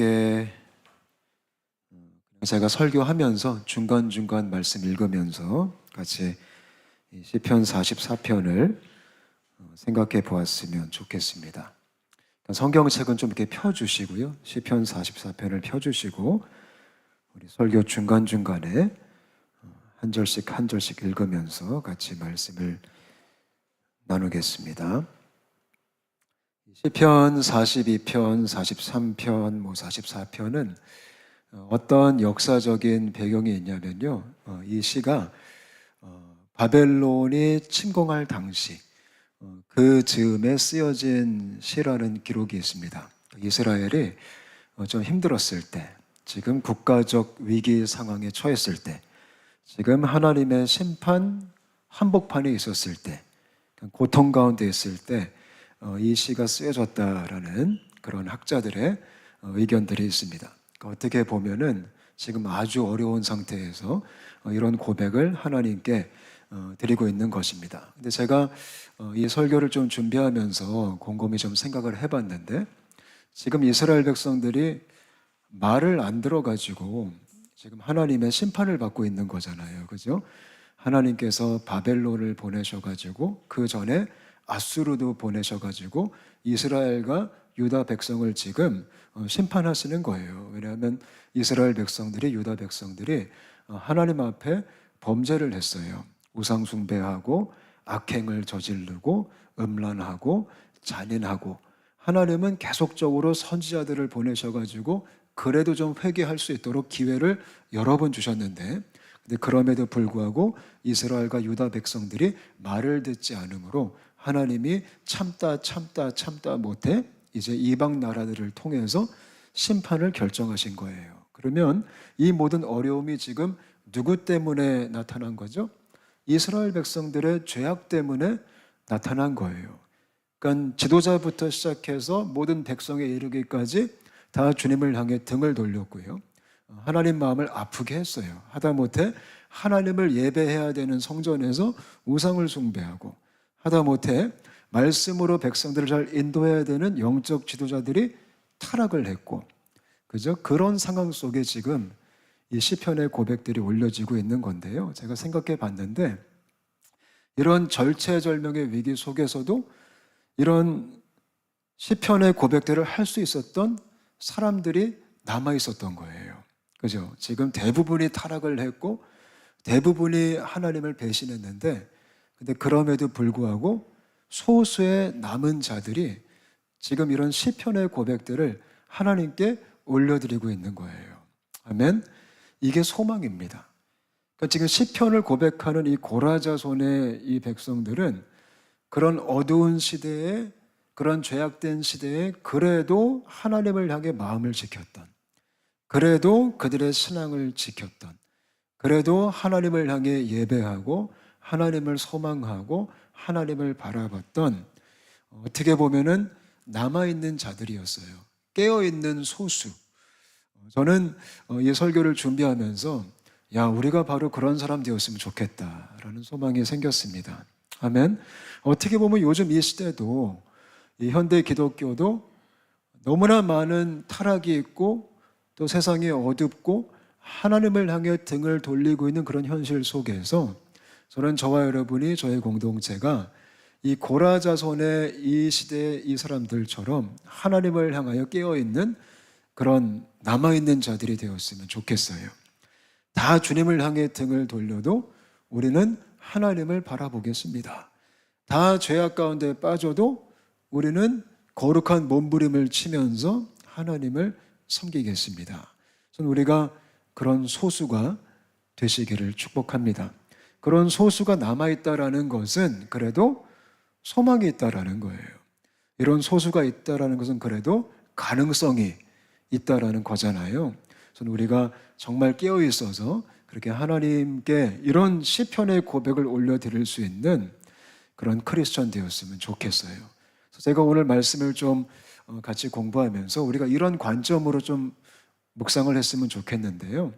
함께 제가 설교하면서 중간중간 말씀 읽으면서 같이 시편 44편을 생각해 보았으면 좋겠습니다. 성경책은 좀 이렇게 펴주시고요. 시편 44편을 펴주시고 우리 설교 중간중간에 한 절씩 한 절씩 읽으면서 같이 말씀을 나누겠습니다. 시편 42편, 43편, 44편은 어떤 역사적인 배경이 있냐면요. 이 시가 바벨론이 침공할 당시 그 즈음에 쓰여진 시라는 기록이 있습니다. 이스라엘이 좀 힘들었을 때, 지금 국가적 위기 상황에 처했을 때, 지금 하나님의 심판, 한복판에 있었을 때, 고통 가운데 있을 때 이 시가 쓰여졌다라는 그런 학자들의 의견들이 있습니다. 어떻게 보면은 지금 아주 어려운 상태에서 이런 고백을 하나님께 드리고 있는 것입니다. 근데 제가 이 설교를 좀 준비하면서 곰곰이 좀 생각을 해봤는데, 지금 이스라엘 백성들이 말을 안 들어가지고 지금 하나님의 심판을 받고 있는 거잖아요. 그죠? 하나님께서 바벨론을 보내셔가지고 그 전에 아수르도 보내셔가지고 이스라엘과 유다 백성을 지금 심판하시는 거예요. 왜냐하면 이스라엘 백성들이, 유다 백성들이 하나님 앞에 범죄를 했어요. 우상 숭배하고 악행을 저지르고 음란하고 잔인하고, 하나님은 계속적으로 선지자들을 보내셔가지고 그래도 좀 회개할 수 있도록 기회를 여러 번 주셨는데, 근데 그럼에도 불구하고 이스라엘과 유다 백성들이 말을 듣지 않으므로 하나님이 참다 못해 이제 이방 나라들을 통해서 심판을 결정하신 거예요. 그러면 이 모든 어려움이 지금 누구 때문에 나타난 거죠? 이스라엘 백성들의 죄악 때문에 나타난 거예요. 그러니까 지도자부터 시작해서 모든 백성에 이르기까지 다 주님을 향해 등을 돌렸고요. 하나님 마음을 아프게 했어요. 하다못해 하나님을 예배해야 되는 성전에서 우상을 숭배하고, 하다못해 말씀으로 백성들을 잘 인도해야 되는 영적 지도자들이 타락을 했고, 그죠? 그런 상황 속에 지금 이 시편의 고백들이 올려지고 있는 건데요. 제가 생각해 봤는데, 이런 절체절명의 위기 속에서도 이런 시편의 고백들을 할 수 있었던 사람들이 남아 있었던 거예요. 그죠? 지금 대부분이 타락을 했고 대부분이 하나님을 배신했는데, 근데 그럼에도 불구하고 소수의 남은 자들이 지금 이런 시편의 고백들을 하나님께 올려드리고 있는 거예요. 아멘. 이게 소망입니다. 그러니까 지금 시편을 고백하는 이 고라자손의 이 백성들은 그런 어두운 시대에, 그런 죄악된 시대에 그래도 하나님을 향해 마음을 지켰던, 그래도 그들의 신앙을 지켰던, 그래도 하나님을 향해 예배하고 하나님을 소망하고 하나님을 바라봤던, 어떻게 보면은 남아있는 자들이었어요. 깨어있는 소수. 저는 이 설교를 준비하면서 우리가 바로 그런 사람 되었으면 좋겠다라는 소망이 생겼습니다. 아멘. 어떻게 보면 요즘 이 시대도, 이 현대 기독교도 너무나 많은 타락이 있고 또 세상이 어둡고 하나님을 향해 등을 돌리고 있는 그런 현실 속에서 저는 저와 여러분이, 저의 공동체가 이 고라자손의 이 시대의 이 사람들처럼 하나님을 향하여 깨어있는 그런 남아있는 자들이 되었으면 좋겠어요. 다 주님을 향해 등을 돌려도 우리는 하나님을 바라보겠습니다. 다 죄악 가운데 빠져도 우리는 거룩한 몸부림을 치면서 하나님을 섬기겠습니다. 저는 우리가 그런 소수가 되시기를 축복합니다. 그런 소수가 남아있다라는 것은 그래도 소망이 있다라는 거예요. 이런 소수가 있다라는 것은 그래도 가능성이 있다라는 거잖아요. 저는 우리가 정말 깨어 있어서 그렇게 하나님께 이런 시편의 고백을 올려드릴 수 있는 그런 크리스천 되었으면 좋겠어요. 그래서 제가 오늘 말씀을 좀 같이 공부하면서 우리가 이런 관점으로 좀 묵상을 했으면 좋겠는데요.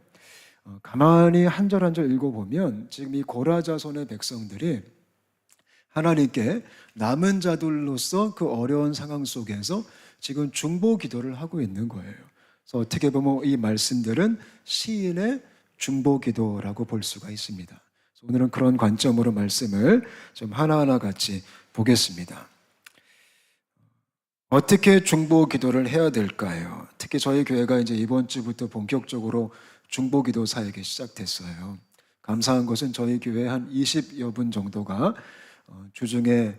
가만히 한 절 한 절 읽어보면 지금 이 고라자손의 백성들이 하나님께 남은 자들로서 그 어려운 상황 속에서 지금 중보 기도를 하고 있는 거예요. 그래서 어떻게 보면 이 말씀들은 시인의 중보기도라고 볼 수가 있습니다. 오늘은 그런 관점으로 말씀을 좀 하나하나 같이 보겠습니다. 어떻게 중보기도를 해야 될까요? 특히 저희 교회가 이제 이번 주부터 본격적으로 중보기도 사역이 시작됐어요. 감사한 것은 저희 교회 한 20여 분 정도가 주중에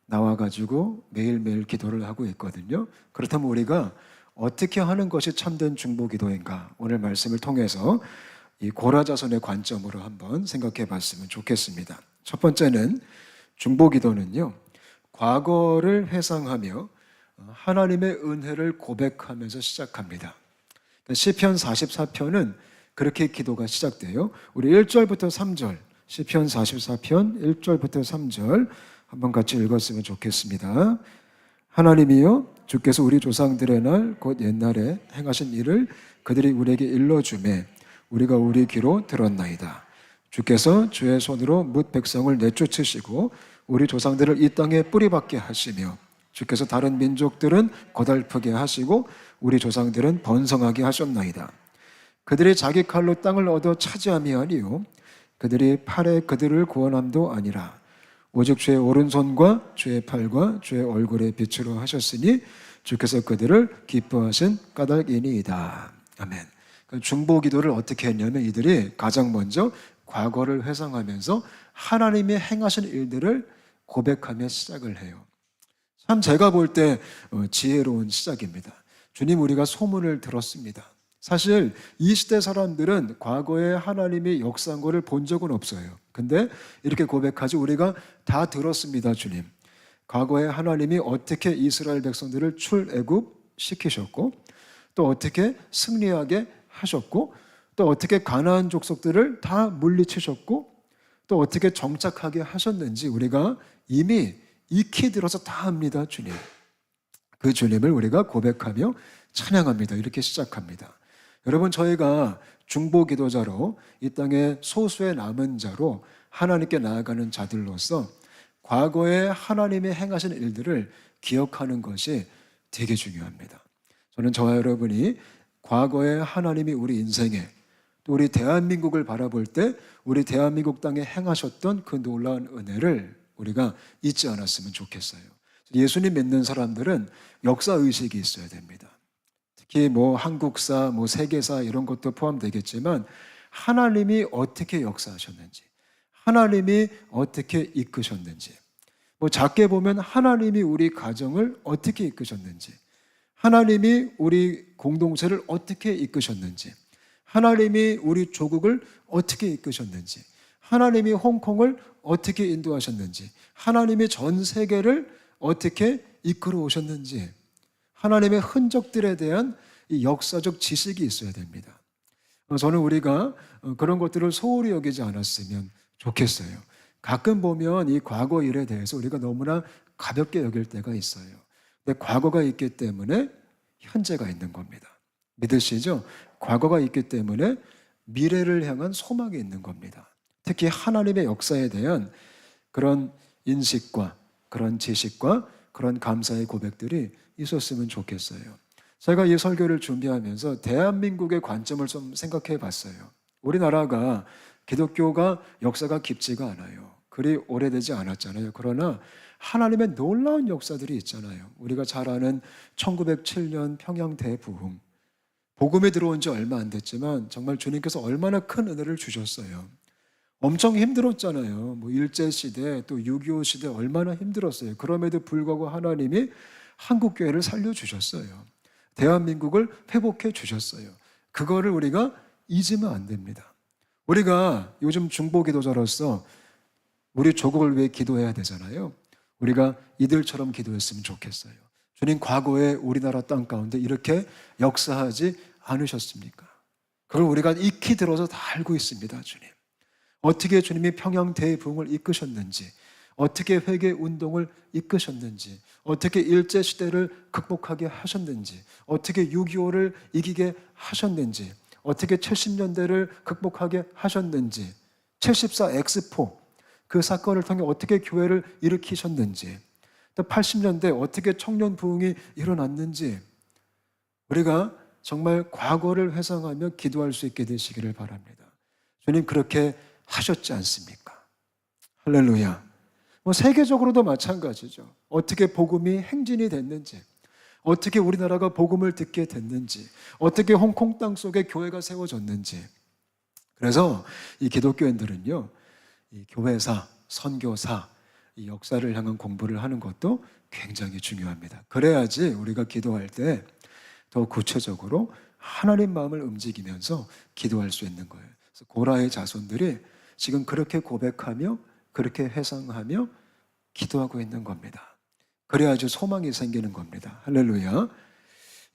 나와가지고 매일매일 기도를 하고 있거든요. 그렇다면 우리가 어떻게 하는 것이 참된 중보기도인가? 오늘 말씀을 통해서 이 고라자손의 관점으로 한번 생각해 봤으면 좋겠습니다. 첫 번째는 중보기도는요, 과거를 회상하며 하나님의 은혜를 고백하면서 시작합니다. 시편 44편은 그렇게 기도가 시작돼요. 우리 1절부터 3절, 시편 44편 1절부터 3절 한번 같이 읽었으면 좋겠습니다. 하나님이여, 주께서 우리 조상들의 날 곧 옛날에 행하신 일을 그들이 우리에게 일러주매 우리가 우리 귀로 들었나이다. 주께서 주의 손으로 뭇 백성을 내쫓으시고 우리 조상들을 이 땅에 뿌리박게 하시며 주께서 다른 민족들은 고달프게 하시고 우리 조상들은 번성하게 하셨나이다. 그들이 자기 칼로 땅을 얻어 차지함이 아니요 그들이 팔에 그들을 구원함도 아니라 오직 주의 오른손과 주의 팔과 주의 얼굴의 빛으로 하셨으니 주께서 그들을 기뻐하신 까닭이니이다. 아멘. 중보기도를 어떻게 했냐면 이들이 가장 먼저 과거를 회상하면서 하나님이 행하신 일들을 고백하며 시작을 해요. 참 제가 볼 때 지혜로운 시작입니다. 주님, 우리가 소문을 들었습니다. 사실 이 시대 사람들은 과거에 하나님이 역사한 것을 본 적은 없어요. 근데 이렇게 고백하지, 우리가 다 들었습니다. 주님, 과거에 하나님이 어떻게 이스라엘 백성들을 출애굽 시키셨고 또 어떻게 승리하게 하셨고 또 어떻게 가나안 족속들을 다 물리치셨고 또 어떻게 정착하게 하셨는지 우리가 이미 익히 들어서 다 압니다. 주님, 그 주님을 우리가 고백하며 찬양합니다. 이렇게 시작합니다. 여러분, 저희가 중보기도자로 이 땅의 소수의 남은 자로 하나님께 나아가는 자들로서 과거에 하나님이 행하신 일들을 기억하는 것이 되게 중요합니다. 저는 저와 여러분이 과거에 하나님이 우리 인생에 또 우리 대한민국을 바라볼 때 우리 대한민국 땅에 행하셨던 그 놀라운 은혜를 우리가 잊지 않았으면 좋겠어요. 예수님 믿는 사람들은 역사의식이 있어야 됩니다. 특히 한국사, 세계사 이런 것도 포함되겠지만 하나님이 어떻게 역사하셨는지, 하나님이 어떻게 이끄셨는지, 작게 보면 하나님이 우리 가정을 어떻게 이끄셨는지, 하나님이 우리 공동체를 어떻게 이끄셨는지, 하나님이 우리 조국을 어떻게 이끄셨는지, 하나님이 홍콩을 어떻게 인도하셨는지, 하나님이 전 세계를 어떻게 이끌어 오셨는지, 하나님의 흔적들에 대한 이 역사적 지식이 있어야 됩니다. 저는 우리가 그런 것들을 소홀히 여기지 않았으면 좋겠어요. 가끔 보면 이 과거 일에 대해서 우리가 너무나 가볍게 여길 때가 있어요. 근데 과거가 있기 때문에 현재가 있는 겁니다. 믿으시죠? 과거가 있기 때문에 미래를 향한 소망이 있는 겁니다. 특히 하나님의 역사에 대한 그런 인식과 그런 지식과 그런 감사의 고백들이 있었으면 좋겠어요. 제가 이 설교를 준비하면서 대한민국의 관점을 좀 생각해 봤어요. 우리나라가 기독교가 역사가 깊지가 않아요. 그리 오래되지 않았잖아요. 그러나 하나님의 놀라운 역사들이 있잖아요. 우리가 잘 아는 1907년 평양 대부흥. 복음이 들어온 지 얼마 안 됐지만 정말 주님께서 얼마나 큰 은혜를 주셨어요. 엄청 힘들었잖아요. 일제시대 또 6.25 시대 얼마나 힘들었어요. 그럼에도 불구하고 하나님이 한국교회를 살려주셨어요. 대한민국을 회복해 주셨어요. 그거를 우리가 잊으면 안 됩니다. 우리가 요즘 중보기도자로서 우리 조국을 위해 기도해야 되잖아요. 우리가 이들처럼 기도했으면 좋겠어요. 주님, 과거에 우리나라 땅 가운데 이렇게 역사하지 않으셨습니까? 그걸 우리가 익히 들어서 다 알고 있습니다. 주님, 어떻게 주님이 평양 대부흥을 이끄셨는지, 어떻게 회개 운동을 이끄셨는지, 어떻게 일제시대를 극복하게 하셨는지, 어떻게 6.25를 이기게 하셨는지, 어떻게 70년대를 극복하게 하셨는지, 74 엑스포 그 사건을 통해 어떻게 교회를 일으키셨는지, 또 80년대 어떻게 청년 부흥이 일어났는지 우리가 정말 과거를 회상하며 기도할 수 있게 되시기를 바랍니다. 주님 그렇게 하셨지 않습니까? 할렐루야. 세계적으로도 마찬가지죠. 어떻게 복음이 행진이 됐는지, 어떻게 우리나라가 복음을 듣게 됐는지, 어떻게 홍콩 땅 속에 교회가 세워졌는지. 그래서 이 기독교인들은요, 이 교회사, 선교사, 이 역사를 향한 공부를 하는 것도 굉장히 중요합니다. 그래야지 우리가 기도할 때 더 구체적으로 하나님 마음을 움직이면서 기도할 수 있는 거예요. 그래서 고라의 자손들이 지금 그렇게 고백하며 그렇게 회상하며 기도하고 있는 겁니다. 그래야지 소망이 생기는 겁니다. 할렐루야.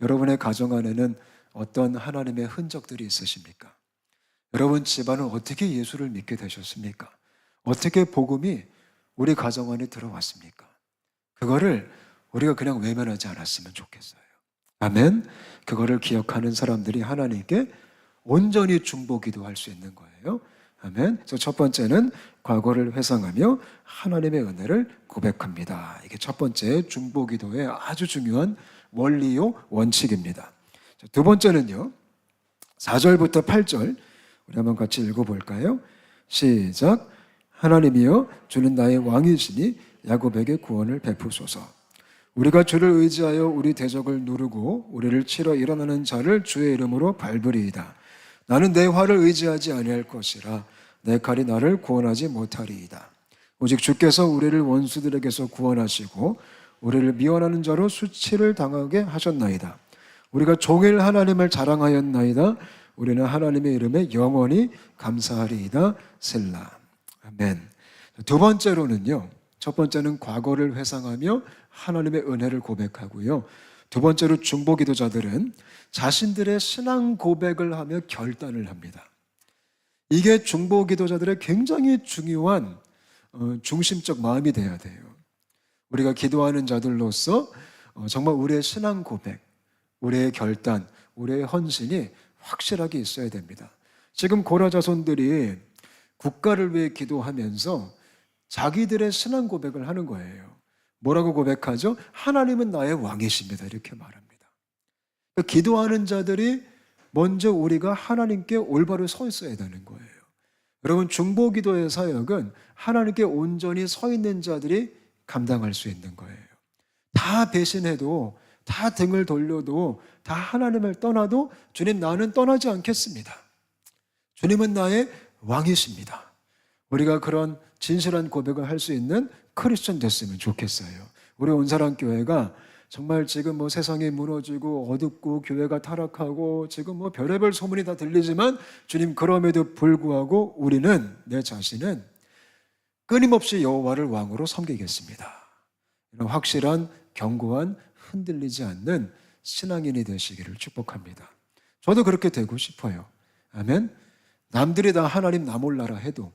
여러분의 가정 안에는 어떤 하나님의 흔적들이 있으십니까? 여러분 집안은 어떻게 예수를 믿게 되셨습니까? 어떻게 복음이 우리 가정 안에 들어왔습니까? 그거를 우리가 그냥 외면하지 않았으면 좋겠어요. 아멘. 그거를 기억하는 사람들이 하나님께 온전히 중보기도 할 수 있는 거예요. 아멘. 그래서 첫 번째는 과거를 회상하며 하나님의 은혜를 고백합니다. 이게 첫 번째 중보기도의 아주 중요한 원리요 원칙입니다. 두 번째는요, 4절부터 8절 우리 한번 같이 읽어볼까요? 시작. 하나님이여 주는 나의 왕이시니 야곱에게 구원을 베푸소서. 우리가 주를 의지하여 우리 대적을 누르고 우리를 치러 일어나는 자를 주의 이름으로 밟으리이다. 나는 내 활을 의지하지 아니할 것이라 내 칼이 나를 구원하지 못하리이다. 오직 주께서 우리를 원수들에게서 구원하시고 우리를 미워하는 자로 수치를 당하게 하셨나이다. 우리가 종일 하나님을 자랑하였나이다. 우리는 하나님의 이름에 영원히 감사하리이다. 셀라. 아멘. 두 번째로는요, 첫 번째는 과거를 회상하며 하나님의 은혜를 고백하고요, 두 번째로 중보기도자들은 자신들의 신앙 고백을 하며 결단을 합니다. 이게 중보기도자들의 굉장히 중요한 중심적 마음이 돼야 돼요. 우리가 기도하는 자들로서 정말 우리의 신앙 고백, 우리의 결단, 우리의 헌신이 확실하게 있어야 됩니다. 지금 고라 자손들이 국가를 위해 기도하면서 자기들의 신앙 고백을 하는 거예요. 뭐라고 고백하죠? 하나님은 나의 왕이십니다. 이렇게 말합니다. 기도하는 자들이 먼저 우리가 하나님께 올바로 서 있어야 되는 거예요. 여러분, 중보기도의 사역은 하나님께 온전히 서 있는 자들이 감당할 수 있는 거예요. 다 배신해도, 다 등을 돌려도, 다 하나님을 떠나도 주님, 나는 떠나지 않겠습니다. 주님은 나의 왕이십니다. 우리가 그런 진실한 고백을 할 수 있는 크리스천 됐으면 좋겠어요. 우리 온사랑교회가 정말 지금 세상이 무너지고 어둡고 교회가 타락하고 지금 별의별 소문이 다 들리지만 주님, 그럼에도 불구하고 우리는, 내 자신은 끊임없이 여호와를 왕으로 섬기겠습니다. 이런 확실한, 견고한, 흔들리지 않는 신앙인이 되시기를 축복합니다. 저도 그렇게 되고 싶어요. 아멘. 남들이 다 하나님 나 몰라라 해도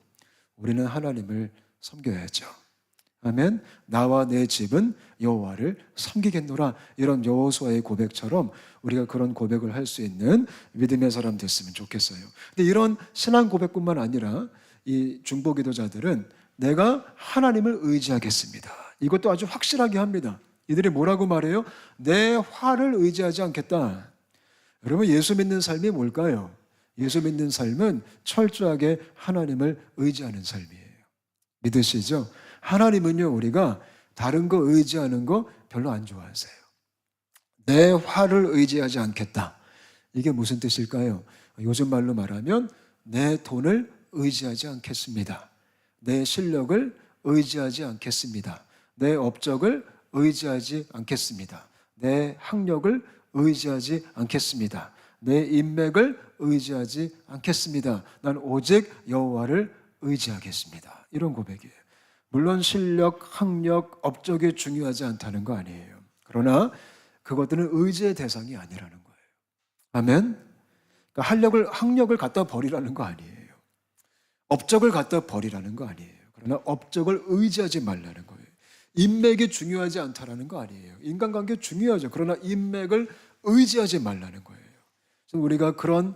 우리는 하나님을 섬겨야죠. 아멘. 나와 내 집은 여호와를 섬기겠노라. 이런 여호수아의 고백처럼 우리가 그런 고백을 할 수 있는 믿음의 사람 됐으면 좋겠어요. 근데 이런 신앙 고백뿐만 아니라 이 중보기도자들은 내가 하나님을 의지하겠습니다. 이것도 아주 확실하게 합니다. 이들이 뭐라고 말해요? 내 화를 의지하지 않겠다. 여러분, 예수 믿는 삶이 뭘까요? 예수 믿는 삶은 철저하게 하나님을 의지하는 삶이에요. 믿으시죠? 하나님은요, 우리가 다른 거 의지하는 거 별로 안 좋아하세요. 내 화를 의지하지 않겠다. 이게 무슨 뜻일까요? 요즘 말로 말하면 내 돈을 의지하지 않겠습니다. 내 실력을 의지하지 않겠습니다. 내 업적을 의지하지 않겠습니다. 내 학력을 의지하지 않겠습니다. 내 인맥을 의지하지 않겠습니다. 난 오직 여호와를 의지하겠습니다. 이런 고백이에요. 물론 실력, 학력, 업적이 중요하지 않다는 거 아니에요. 그러나 그것들은 의지의 대상이 아니라는 거예요. 아멘? 그러니까 학력을 갖다 버리라는 거 아니에요. 업적을 갖다 버리라는 거 아니에요. 그러나 업적을 의지하지 말라는 거예요. 인맥이 중요하지 않다라는 거 아니에요. 인간관계 중요하죠. 그러나 인맥을 의지하지 말라는 거예요. 그래서 우리가 그런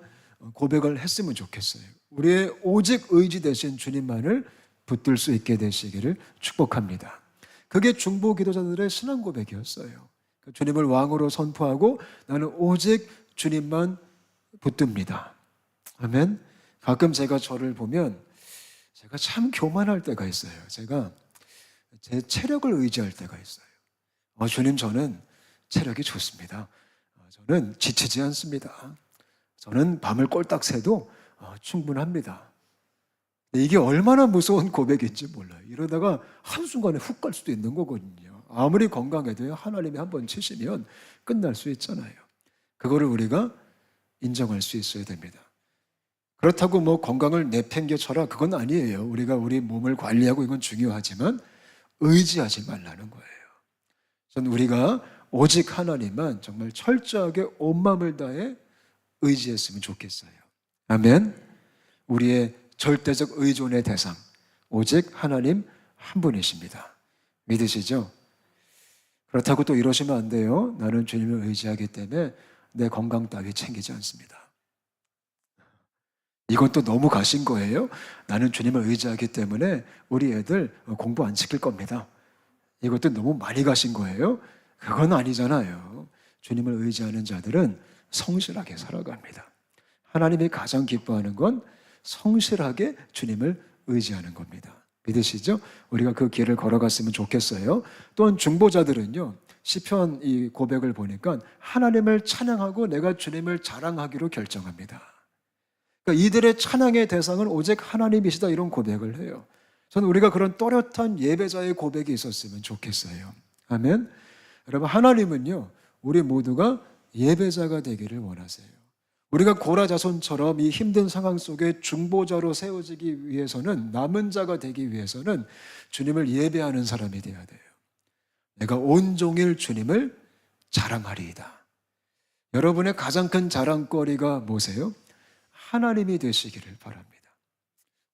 고백을 했으면 좋겠어요. 우리의 오직 의지 되신 주님만을 붙들 수 있게 되시기를 축복합니다. 그게 중보기도자들의 신앙 고백이었어요. 주님을 왕으로 선포하고 나는 오직 주님만 붙듭니다. 아멘. 가끔 제가 저를 보면 제가 참 교만할 때가 있어요. 제가 제 체력을 의지할 때가 있어요. 주님, 저는 체력이 좋습니다. 저는 지치지 않습니다. 저는 밤을 꼴딱 새도 충분합니다. 이게 얼마나 무서운 고백인지 몰라요. 이러다가 한순간에 훅 갈 수도 있는 거거든요. 아무리 건강해도요, 하나님이 한번 치시면 끝날 수 있잖아요. 그거를 우리가 인정할 수 있어야 됩니다. 그렇다고 뭐 건강을 내팽개쳐라, 그건 아니에요. 우리가 우리 몸을 관리하고 이건 중요하지만 의지하지 말라는 거예요. 전 우리가 오직 하나님만 정말 철저하게 온 마음을 다해 의지했으면 좋겠어요. 아멘. 우리의 절대적 의존의 대상, 오직 하나님 한 분이십니다. 믿으시죠? 그렇다고 또 이러시면 안 돼요. 나는 주님을 의지하기 때문에 내 건강 따위 챙기지 않습니다. 이건 또 너무 가신 거예요. 나는 주님을 의지하기 때문에 우리 애들 공부 안 시킬 겁니다. 이것도 너무 많이 가신 거예요. 그건 아니잖아요. 주님을 의지하는 자들은 성실하게 살아갑니다. 하나님이 가장 기뻐하는 건 성실하게 주님을 의지하는 겁니다. 믿으시죠? 우리가 그 길을 걸어갔으면 좋겠어요. 또한 중보자들은요, 시편 이 고백을 보니까 하나님을 찬양하고 내가 주님을 자랑하기로 결정합니다. 그러니까 이들의 찬양의 대상은 오직 하나님이시다, 이런 고백을 해요. 저는 우리가 그런 또렷한 예배자의 고백이 있었으면 좋겠어요. 아멘. 여러분, 하나님은요, 우리 모두가 예배자가 되기를 원하세요. 우리가 고라 자손처럼 이 힘든 상황 속에 중보자로 세워지기 위해서는, 남은 자가 되기 위해서는 주님을 예배하는 사람이 되어야 돼요. 내가 온종일 주님을 자랑하리이다. 여러분의 가장 큰 자랑거리가 뭐세요? 하나님이 되시기를 바랍니다.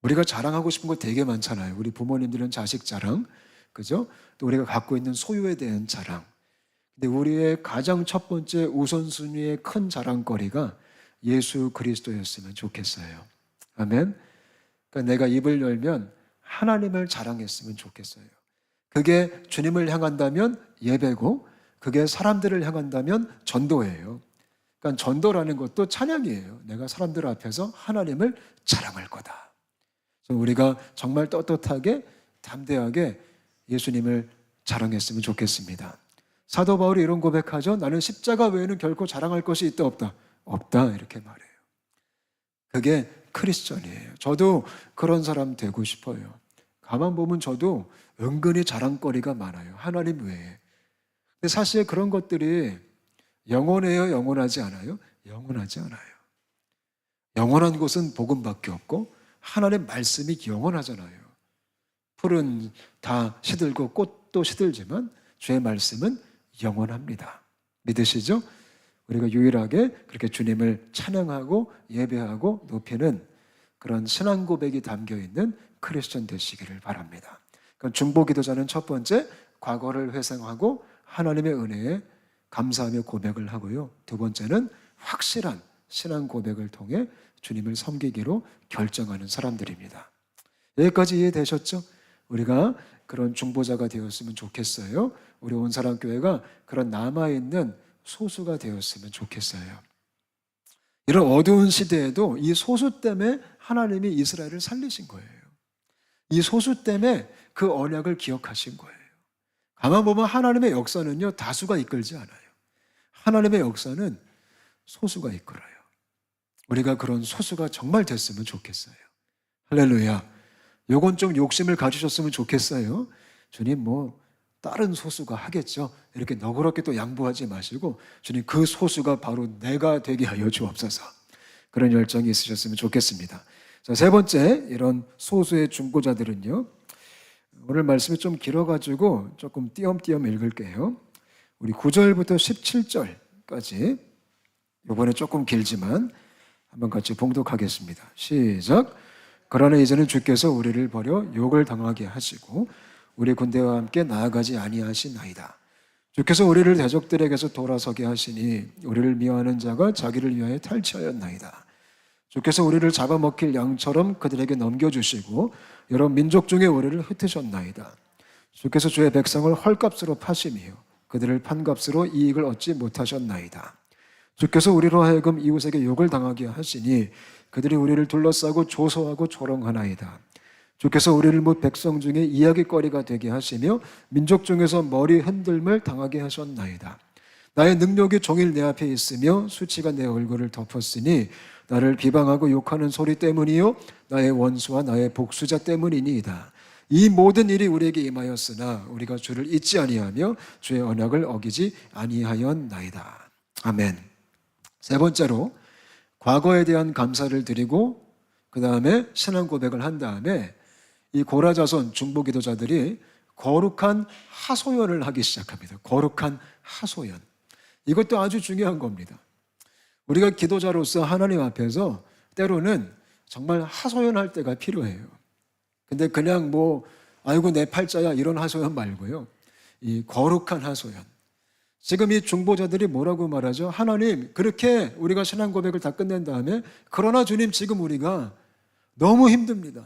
우리가 자랑하고 싶은 거 되게 많잖아요. 우리 부모님들은 자식 자랑, 그죠? 또 우리가 갖고 있는 소유에 대한 자랑. 근데 우리의 가장 첫 번째 우선순위의 큰 자랑거리가 예수 그리스도였으면 좋겠어요. 아멘. 그러니까 내가 입을 열면 하나님을 자랑했으면 좋겠어요. 그게 주님을 향한다면 예배고, 그게 사람들을 향한다면 전도예요. 그러니까 전도라는 것도 찬양이에요. 내가 사람들 앞에서 하나님을 자랑할 거다. 그래서 우리가 정말 떳떳하게 담대하게 예수님을 자랑했으면 좋겠습니다. 사도 바울이 이런 고백하죠. 나는 십자가 외에는 결코 자랑할 것이 있다 없다? 없다, 이렇게 말해요. 그게 크리스천이에요. 저도 그런 사람 되고 싶어요. 가만 보면 저도 은근히 자랑거리가 많아요. 하나님 외에. 근데 사실 그런 것들이 영원해요? 영원하지 않아요? 영원하지 않아요. 영원한 것은 복음밖에 없고 하나님의 말씀이 영원하잖아요. 풀은 다 시들고 꽃도 시들지만 주의 말씀은 영원합니다. 믿으시죠? 우리가 유일하게 그렇게 주님을 찬양하고 예배하고 높이는 그런 신앙 고백이 담겨있는 크리스천 되시기를 바랍니다. 그러니까 중보기도자는 첫 번째, 과거를 회상하고 하나님의 은혜에 감사하며 고백을 하고요. 두 번째는 확실한 신앙 고백을 통해 주님을 섬기기로 결정하는 사람들입니다. 여기까지 이해되셨죠? 우리가 그런 중보자가 되었으면 좋겠어요. 우리 온사랑교회가 그런 남아있는 소수가 되었으면 좋겠어요. 이런 어두운 시대에도 이 소수 때문에 하나님이 이스라엘을 살리신 거예요. 이 소수 때문에 그 언약을 기억하신 거예요. 가만 보면 하나님의 역사는요, 다수가 이끌지 않아요. 하나님의 역사는 소수가 이끌어요. 우리가 그런 소수가 정말 됐으면 좋겠어요. 할렐루야. 요건 좀 욕심을 가지셨으면 좋겠어요. 주님, 뭐 다른 소수가 하겠죠. 이렇게 너그럽게 또 양보하지 마시고 주님, 그 소수가 바로 내가 되게 하여 주옵소서. 그런 열정이 있으셨으면 좋겠습니다. 자, 세 번째, 이런 소수의 중보자들은요, 오늘 말씀이 좀 길어가지고 조금 띄엄띄엄 읽을게요. 우리 9절부터 17절까지, 이번에 조금 길지만 한번 같이 봉독하겠습니다. 시작. 그러나 이제는 주께서 우리를 버려 욕을 당하게 하시고 우리 군대와 함께 나아가지 아니하시나이다. 주께서 우리를 대적들에게서 돌아서게 하시니 우리를 미워하는 자가 자기를 위하여 탈취하였나이다. 주께서 우리를 잡아먹힐 양처럼 그들에게 넘겨주시고 여러 민족 중에 우리를 흩으셨나이다. 주께서 주의 백성을 헐값으로 파시며 그들을 판값으로 이익을 얻지 못하셨나이다. 주께서 우리로 하여금 이웃에게 욕을 당하게 하시니 그들이 우리를 둘러싸고 조소하고 조롱하나이다. 주께서 우리를 못 백성 중에 이야기거리가 되게 하시며 민족 중에서 머리 흔들림을 당하게 하셨나이다. 나의 능력이 종일 내 앞에 있으며 수치가 내 얼굴을 덮었으니 나를 비방하고 욕하는 소리 때문이요 나의 원수와 나의 복수자 때문이니이다. 이 모든 일이 우리에게 임하였으나 우리가 주를 잊지 아니하며 주의 언약을 어기지 아니하였나이다. 아멘. 세 번째로 과거에 대한 감사를 드리고 그 다음에 신앙 고백을 한 다음에 이 고라 자손 중보 기도자들이 거룩한 하소연을 하기 시작합니다. 거룩한 하소연. 이것도 아주 중요한 겁니다. 우리가 기도자로서 하나님 앞에서 때로는 정말 하소연할 때가 필요해요. 근데 그냥 아이고 내 팔자야 이런 하소연 말고요. 이 거룩한 하소연. 지금 이 중보자들이 뭐라고 말하죠? 하나님, 그렇게 우리가 신앙 고백을 다 끝낸 다음에 그러나 주님 지금 우리가 너무 힘듭니다.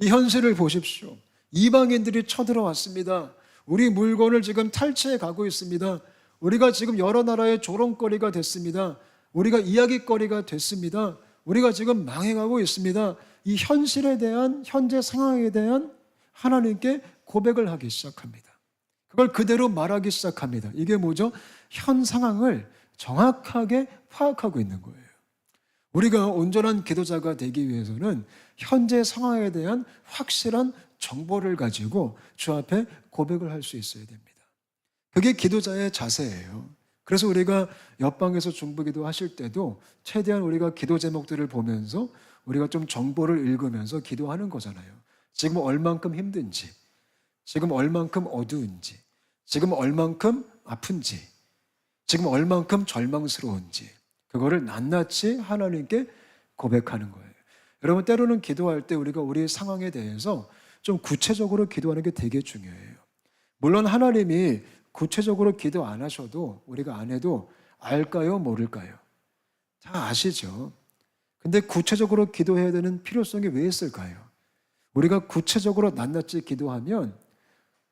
이 현실을 보십시오. 이방인들이 쳐들어왔습니다. 우리 물건을 지금 탈취해 가고 있습니다. 우리가 지금 여러 나라의 조롱거리가 됐습니다. 우리가 이야기거리가 됐습니다. 우리가 지금 망해가고 있습니다. 이 현실에 대한, 현재 상황에 대한 하나님께 고백을 하기 시작합니다. 그걸 그대로 말하기 시작합니다. 이게 뭐죠? 현 상황을 정확하게 파악하고 있는 거예요. 우리가 온전한 기도자가 되기 위해서는 현재 상황에 대한 확실한 정보를 가지고 주 앞에 고백을 할 수 있어야 됩니다. 그게 기도자의 자세예요. 그래서 우리가 옆방에서 중보기도 하실 때도 최대한 우리가 기도 제목들을 보면서 우리가 좀 정보를 읽으면서 기도하는 거잖아요. 지금 얼만큼 힘든지, 지금 얼만큼 어두운지, 지금 얼만큼 아픈지, 지금 얼만큼 절망스러운지 그거를 낱낱이 하나님께 고백하는 거예요. 여러분 때로는 기도할 때 우리가 우리 상황에 대해서 좀 구체적으로 기도하는 게 되게 중요해요. 물론 하나님이 구체적으로 기도 안 하셔도 우리가 안 해도 알까요? 모를까요? 다 아시죠? 근데 구체적으로 기도해야 되는 필요성이 왜 있을까요? 우리가 구체적으로 낱낱이 기도하면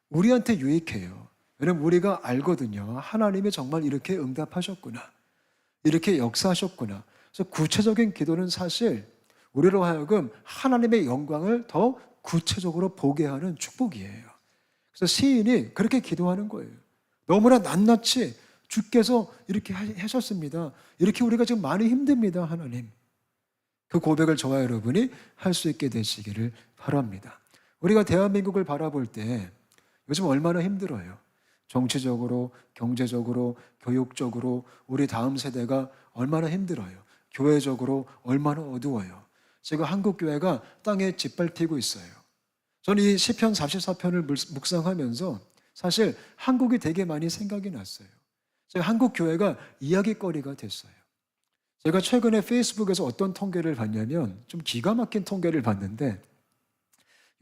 우리한테 유익해요. 왜냐면 우리가 알거든요. 하나님이 정말 이렇게 응답하셨구나. 이렇게 역사하셨구나. 그래서 구체적인 기도는 사실 우리로 하여금 하나님의 영광을 더 구체적으로 보게 하는 축복이에요. 그래서 시인이 그렇게 기도하는 거예요. 너무나 낱낱이 주께서 이렇게 하셨습니다. 이렇게 우리가 지금 많이 힘듭니다, 하나님. 그 고백을 저와 여러분이 할 수 있게 되시기를 바랍니다. 우리가 대한민국을 바라볼 때 요즘 얼마나 힘들어요. 정치적으로, 경제적으로, 교육적으로 우리 다음 세대가 얼마나 힘들어요. 교회적으로 얼마나 어두워요. 지금 한국 교회가 땅에 짓밟히고 있어요. 저는 이 시편 44편을 묵상하면서 사실 한국이 되게 많이 생각이 났어요. 제가 한국 교회가 이야기거리가 됐어요. 제가 최근에 페이스북에서 어떤 통계를 봤냐면 좀 기가 막힌 통계를 봤는데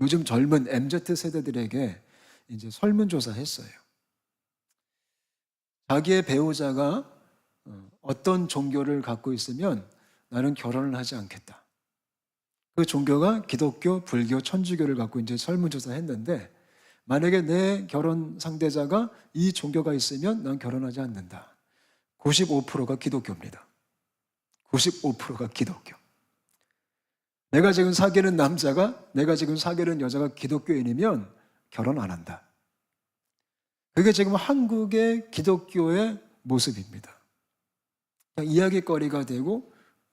요즘 젊은 MZ 세대들에게 이제 설문조사 했어요. 자기의 배우자가 어떤 종교를 갖고 있으면 나는 결혼을 하지 않겠다. 그 종교가 기독교, 불교, 천주교를 갖고 이제 설문조사 했는데 만약에 내 결혼 상대자가 이 종교가 있으면 난 결혼하지 않는다. 95%가 기독교입니다. 95%가 기독교. 내가 지금 사귀는 남자가, 내가 지금 사귀는 여자가 기독교인이면 결혼 안 한다. 그게 지금 한국의 기독교의 모습입니다. 이야기거리가 되고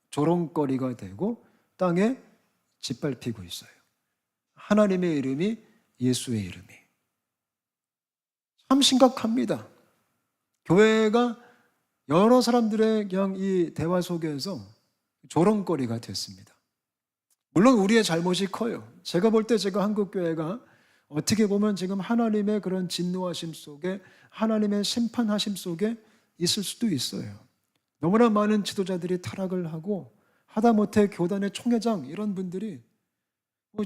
조롱거리가 되고 땅에 짓밟히고 있어요. 하나님의 이름이 예수의 이름이. 참 심각합니다. 교회가 여러 사람들의 그냥 이 대화 속에서 조롱거리가 됐습니다. 물론 우리의 잘못이 커요. 제가 볼 때 제가 한국교회가 어떻게 보면 지금 하나님의 그런 진노하심 속에 하나님의 심판하심 속에 있을 수도 있어요. 너무나 많은 지도자들이 타락을 하고 하다못해 교단의 총회장 이런 분들이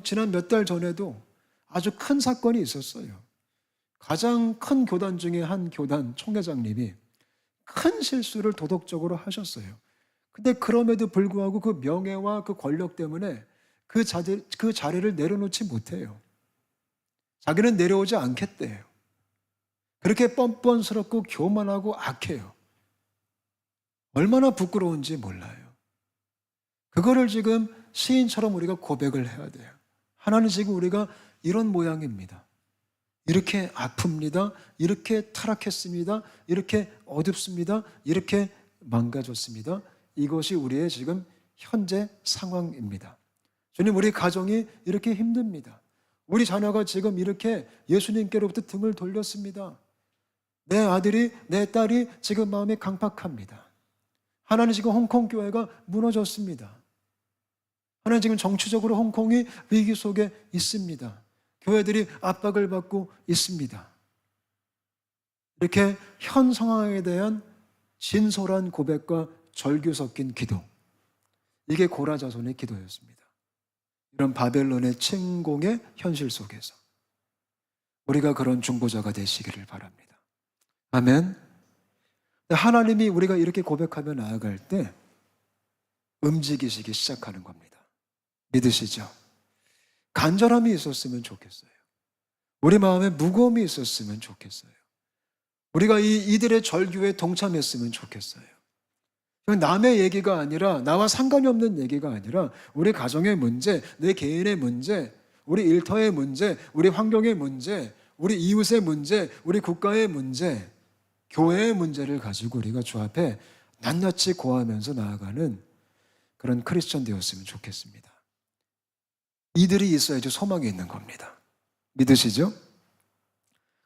지난 몇 달 전에도 아주 큰 사건이 있었어요. 가장 큰 교단 중에 한 교단 총회장님이 큰 실수를 도덕적으로 하셨어요. 근데 그럼에도 불구하고 그 명예와 그 권력 때문에 그 자리를 내려놓지 못해요. 자기는 내려오지 않겠대요. 그렇게 뻔뻔스럽고 교만하고 악해요. 얼마나 부끄러운지 몰라요. 그거를 지금 시인처럼 우리가 고백을 해야 돼요. 하나님, 지금 우리가 이런 모양입니다. 이렇게 아픕니다. 이렇게 타락했습니다. 이렇게 어둡습니다. 이렇게 망가졌습니다. 이것이 우리의 지금 현재 상황입니다. 주님, 우리 가정이 이렇게 힘듭니다. 우리 자녀가 지금 이렇게 예수님께로부터 등을 돌렸습니다. 내 아들이, 내 딸이 지금 마음이 강팍합니다. 하나님, 지금 홍콩 교회가 무너졌습니다. 하나님, 지금 정치적으로 홍콩이 위기 속에 있습니다. 교회들이 압박을 받고 있습니다. 이렇게 현 상황에 대한 진솔한 고백과 절규 섞인 기도, 이게 고라 자손의 기도였습니다. 이런 바벨론의 침공의 현실 속에서 우리가 그런 중보자가 되시기를 바랍니다. 아멘. 하나님이 우리가 이렇게 고백하며 나아갈 때 움직이시기 시작하는 겁니다. 믿으시죠? 간절함이 있었으면 좋겠어요. 우리 마음에 무거움이 있었으면 좋겠어요. 우리가 이들의 절규에 동참했으면 좋겠어요. 남의 얘기가 아니라, 나와 상관이 없는 얘기가 아니라 우리 가정의 문제, 내 개인의 문제, 우리 일터의 문제, 우리 환경의 문제, 우리 이웃의 문제, 우리 국가의 문제, 교회의 문제를 가지고 우리가 주 앞에 낱낱이 고하면서 나아가는 그런 크리스천 되었으면 좋겠습니다. 이들이 있어야지 소망이 있는 겁니다. 믿으시죠?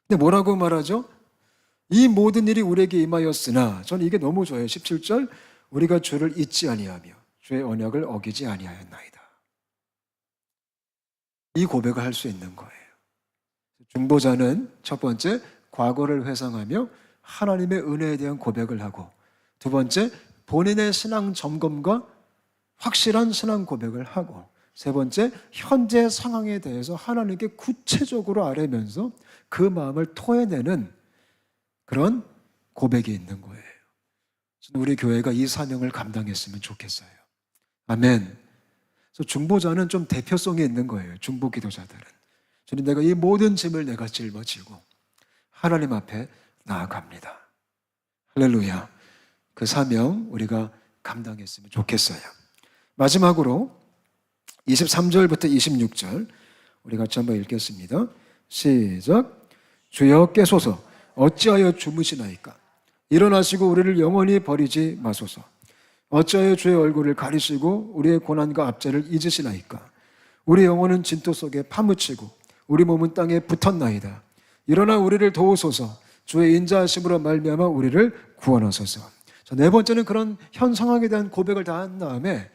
근데 뭐라고 말하죠? 이 모든 일이 우리에게 임하였으나, 저는 이게 너무 좋아요. 17절, 우리가 주를 잊지 아니하며 주의 언약을 어기지 아니하였나이다. 이 고백을 할 수 있는 거예요. 중보자는 첫 번째, 과거를 회상하며 하나님의 은혜에 대한 고백을 하고, 두 번째, 본인의 신앙 점검과 확실한 신앙 고백을 하고, 세 번째, 현재 상황에 대해서 하나님께 구체적으로 아뢰면서 그 마음을 토해내는 그런 고백이 있는 거예요. 우리 교회가 이 사명을 감당했으면 좋겠어요. 아멘. 그래서 중보자는 좀 대표성이 있는 거예요. 중보 기도자들은. 주님, 내가 이 모든 짐을 내가 짊어지고 하나님 앞에 나아갑니다. 할렐루야. 그 사명 우리가 감당했으면 좋겠어요. 마지막으로 23절부터 26절 우리 같이 한번 읽겠습니다. 시작. 주여 깨소서, 어찌하여 주무시나이까? 일어나시고 우리를 영원히 버리지 마소서. 어찌하여 주의 얼굴을 가리시고 우리의 고난과 압제를 잊으시나이까? 우리 영혼은 진토 속에 파묻히고 우리 몸은 땅에 붙었나이다. 일어나 우리를 도우소서. 주의 인자하심으로 말미암아 우리를 구원하소서. 자, 네 번째는 그런 현 상황에 대한 고백을 다 한 다음에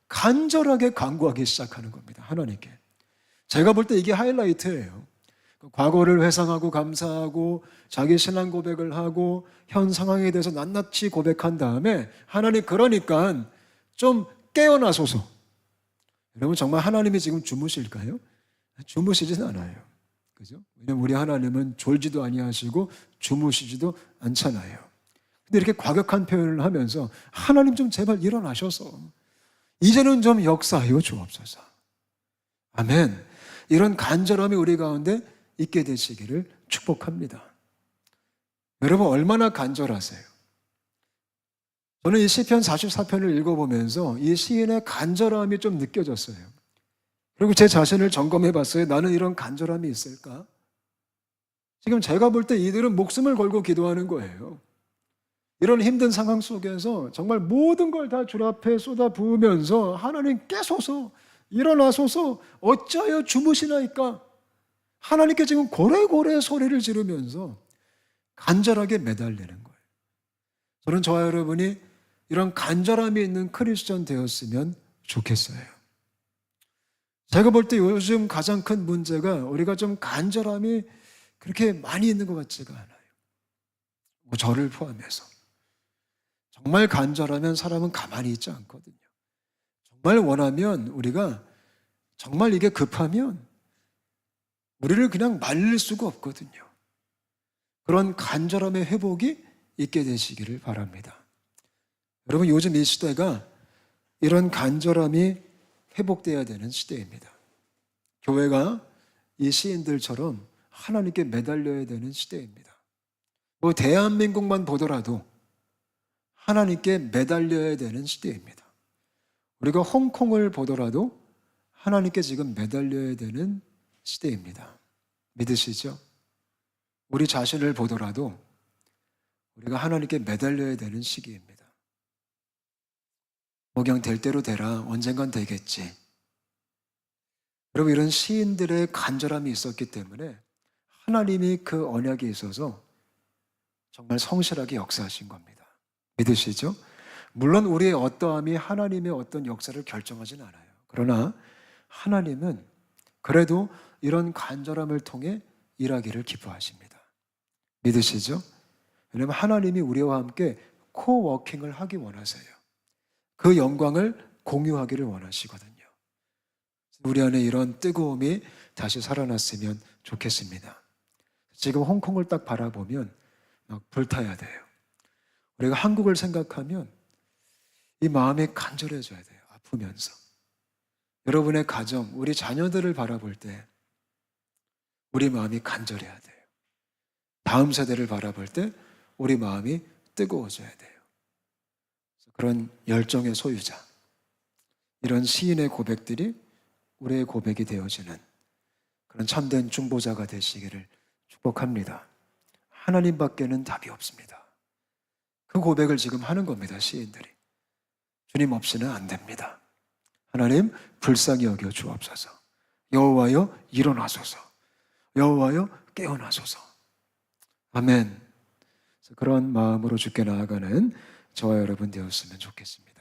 간절하게 간구하기 시작하는 겁니다. 하나님께. 제가 볼 때 이게 하이라이트예요. 과거를 회상하고 감사하고 자기 신앙 고백을 하고 현 상황에 대해서 낱낱이 고백한 다음에 하나님, 그러니까 좀 깨어나소서. 여러분, 정말 하나님이 지금 주무실까요? 주무시진 않아요. 그죠? 왜냐면 우리 하나님은 졸지도 아니하시고 주무시지도 않잖아요. 근데 이렇게 과격한 표현을 하면서 하나님 좀 제발 일어나셔서 이제는 좀 역사하여 주옵소서. 아멘. 이런 간절함이 우리 가운데 있게 되시기를 축복합니다. 여러분, 얼마나 간절하세요? 저는 이 시편 44편을 읽어보면서 이 시인의 간절함이 좀 느껴졌어요. 그리고 제 자신을 점검해 봤어요. 나는 이런 간절함이 있을까? 지금 제가 볼 때 이들은 목숨을 걸고 기도하는 거예요. 이런 힘든 상황 속에서 정말 모든 걸 다 주 앞에 쏟아부으면서 하나님 깨소서, 일어나소서, 어찌하여 주무시나이까? 하나님께 지금 고래고래 소리를 지르면서 간절하게 매달리는 거예요. 저는 저와 여러분이 이런 간절함이 있는 크리스천 되었으면 좋겠어요. 제가 볼 때 요즘 가장 큰 문제가 우리가 좀 간절함이 그렇게 많이 있는 것 같지가 않아요. 저를 포함해서. 정말 간절하면 사람은 가만히 있지 않거든요. 정말 원하면, 우리가 정말 이게 급하면 우리를 그냥 말릴 수가 없거든요. 그런 간절함의 회복이 있게 되시기를 바랍니다. 여러분, 요즘 이 시대가 이런 간절함이 회복되어야 되는 시대입니다. 교회가 이 시인들처럼 하나님께 매달려야 되는 시대입니다. 대한민국만 보더라도 하나님께 매달려야 되는 시대입니다. 우리가 홍콩을 보더라도 하나님께 지금 매달려야 되는 시대입니다. 믿으시죠? 우리 자신을 보더라도 우리가 하나님께 매달려야 되는 시기입니다. 뭐 그냥 될 대로 되라, 언젠간 되겠지. 여러분, 이런 시인들의 간절함이 있었기 때문에 하나님이 그 언약에 있어서 정말 성실하게 역사하신 겁니다. 믿으시죠? 물론 우리의 어떠함이 하나님의 어떤 역사를 결정하지는 않아요. 그러나 하나님은 그래도 이런 간절함을 통해 일하기를 기뻐하십니다. 믿으시죠? 왜냐하면 하나님이 우리와 함께 코워킹을 하기 원하세요. 그 영광을 공유하기를 원하시거든요. 우리 안에 이런 뜨거움이 다시 살아났으면 좋겠습니다. 지금 홍콩을 딱 바라보면 막 불타야 돼요. 우리가 한국을 생각하면 이 마음이 간절해져야 돼요. 아프면서. 여러분의 가정, 우리 자녀들을 바라볼 때 우리 마음이 간절해야 돼요. 다음 세대를 바라볼 때 우리 마음이 뜨거워져야 돼요. 그런 열정의 소유자, 이런 시인의 고백들이 우리의 고백이 되어지는 그런 참된 중보자가 되시기를 축복합니다. 하나님밖에는 답이 없습니다. 그 고백을 지금 하는 겁니다, 시인들이. 주님 없이는 안 됩니다. 하나님 불쌍히 여겨 주옵소서. 여호와여 일어나소서. 여호와여 깨어나소서. 아멘. 그런 마음으로 주께 나아가는 저와 여러분 되었으면 좋겠습니다.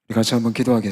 우리 같이 한번 기도하겠습니다.